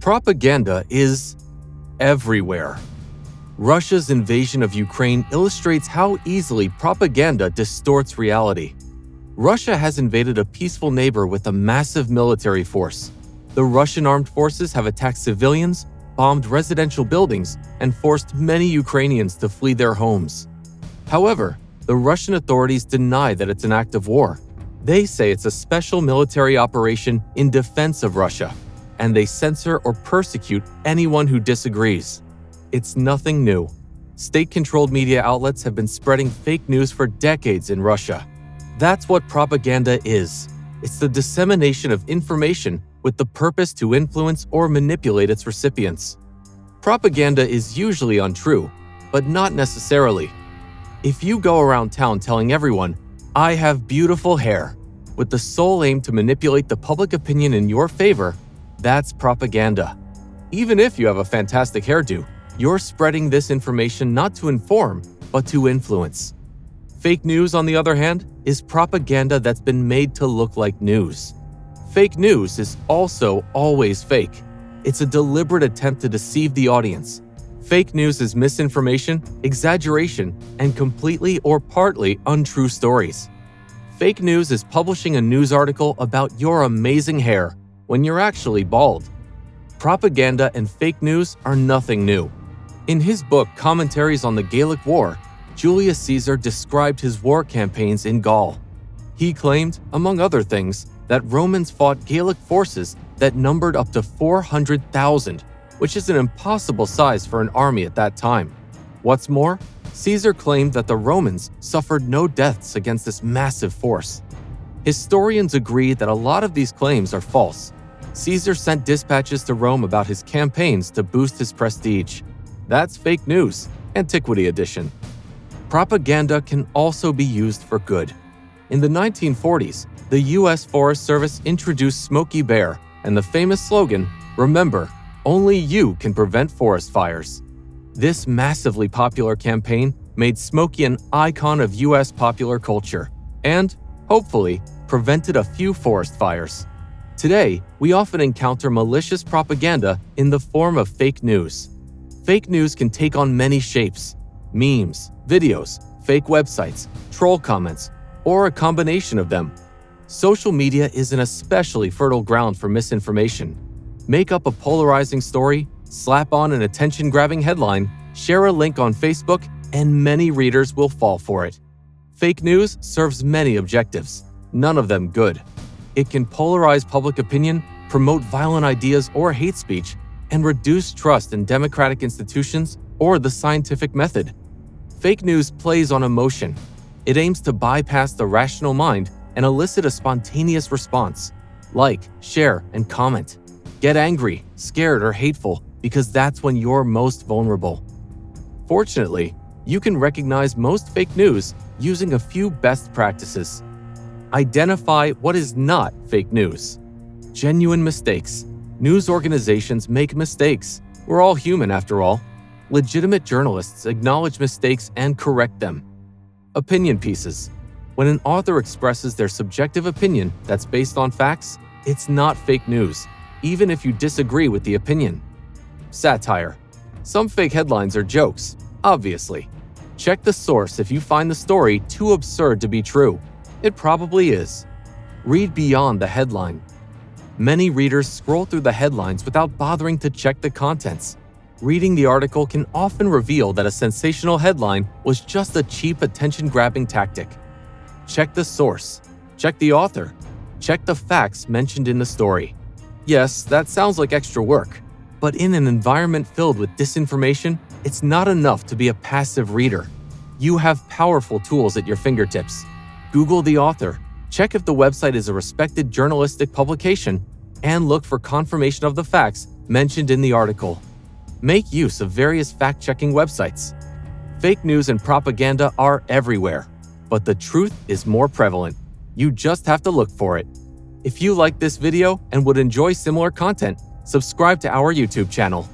Propaganda is everywhere. Russia's invasion of Ukraine illustrates how easily propaganda distorts reality. Russia has invaded a peaceful neighbor with a massive military force. The Russian armed forces have attacked civilians, bombed residential buildings, and forced many Ukrainians to flee their homes. However, the Russian authorities deny that it's an act of war. They say it's a special military operation in defense of Russia, and they censor or persecute anyone who disagrees. It's nothing new. State-controlled media outlets have been spreading fake news for decades in Russia. That's what propaganda is. It's the dissemination of information with the purpose to influence or manipulate its recipients. Propaganda is usually untrue, but not necessarily. If you go around town telling everyone, "I have beautiful hair," with the sole aim to manipulate the public opinion in your favor, that's propaganda. Even if you have a fantastic hairdo, you're spreading this information not to inform, but to influence. Fake news, on the other hand, is propaganda that's been made to look like news. Fake news is also always fake. It's a deliberate attempt to deceive the audience. Fake news is misinformation, exaggeration, and completely or partly untrue stories. Fake news is publishing a news article about your amazing hair when you're actually bald. Propaganda and fake news are nothing new. In his book Commentaries on the Gallic War, Julius Caesar described his war campaigns in Gaul. He claimed, among other things, that Romans fought Gallic forces that numbered up to 400,000, which is an impossible size for an army at that time. What's more, Caesar claimed that the Romans suffered no deaths against this massive force. Historians agree that a lot of these claims are false. Caesar sent dispatches to Rome about his campaigns to boost his prestige. That's fake news, Antiquity Edition. Propaganda can also be used for good. In the 1940s, the U.S. Forest Service introduced Smokey Bear and the famous slogan, "Remember, only you can prevent forest fires." This massively popular campaign made Smokey an icon of U.S. popular culture and, hopefully, prevented a few forest fires. Today, we often encounter malicious propaganda in the form of fake news. Fake news can take on many shapes: memes, videos, fake websites, troll comments, or a combination of them. Social media is an especially fertile ground for misinformation. Make up a polarizing story, slap on an attention-grabbing headline, share a link on Facebook, and many readers will fall for it. Fake news serves many objectives, none of them good. It can polarize public opinion, promote violent ideas or hate speech, and reduce trust in democratic institutions or the scientific method. Fake news plays on emotion. It aims to bypass the rational mind and elicit a spontaneous response. Like, share, and comment. Get angry, scared, or hateful because that's when you're most vulnerable. Fortunately, you can recognize most fake news using a few best practices. Identify what is not fake news. Genuine mistakes. News organizations make mistakes. We're all human after all. Legitimate journalists acknowledge mistakes and correct them. Opinion pieces. When an author expresses their subjective opinion that's based on facts, it's not fake news, even if you disagree with the opinion. Satire. Some fake headlines are jokes, obviously. Check the source if you find the story too absurd to be true. It probably is. Read beyond the headline. Many readers scroll through the headlines without bothering to check the contents. Reading the article can often reveal that a sensational headline was just a cheap attention-grabbing tactic. Check the source. Check the author. Check the facts mentioned in the story. Yes, that sounds like extra work, but in an environment filled with disinformation, it's not enough to be a passive reader. You have powerful tools at your fingertips. Google the author, check if the website is a respected journalistic publication, and look for confirmation of the facts mentioned in the article. Make use of various fact-checking websites. Fake news and propaganda are everywhere, but the truth is more prevalent. You just have to look for it. If you like this video and would enjoy similar content, subscribe to our YouTube channel.